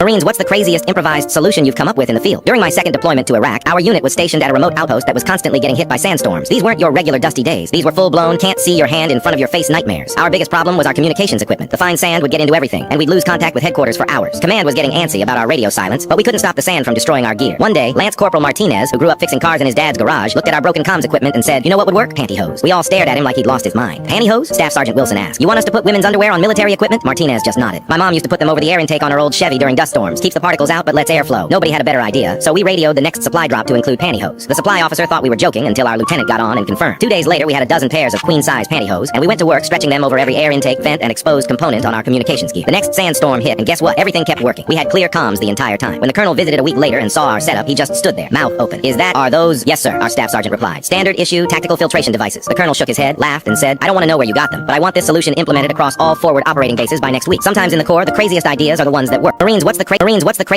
Marines, what's the craziest improvised solution you've come up with in the field? During my second deployment to Iraq, our unit was stationed at a remote outpost that was constantly getting hit by sandstorms. These weren't your regular dusty days. These were full-blown, can't see your hand in front of your face nightmares. Our biggest problem was our communications equipment. The fine sand would get into everything, and we'd lose contact with headquarters for hours. Command was getting antsy about our radio silence, but we couldn't stop the sand from destroying our gear. One day, Lance Corporal Martinez, who grew up fixing cars in his dad's garage, looked at our broken comms equipment and said, "You know what would work? Pantyhose." We all stared at him like he'd lost his mind. Pantyhose? Staff Sergeant Wilson asked. "You want us to put women's underwear on military equipment?" Martinez just nodded. My mom used to put them over the air intake on her old Chevy during dust storms. Keeps the particles out but lets air flow. Nobody had a better idea, so we radioed the next supply drop to include pantyhose. The supply officer thought we were joking until our lieutenant got on and confirmed. 2 days later, we had a dozen pairs of queen-size pantyhose, and we went to work stretching them over every air intake, vent, and exposed component on our communications gear. The next sandstorm hit, and guess what? Everything kept working. We had clear comms the entire time. When the colonel visited a week later and saw our setup, he just stood there, mouth open. Are those? "Yes, sir," our staff sergeant replied. "Standard issue tactical filtration devices." The colonel shook his head, laughed, and said, "I don't want to know where you got them, but I want this solution implemented across all forward operating bases by next week. Sometimes in the Corps, the craziest ideas are the ones that work." Marines, what's the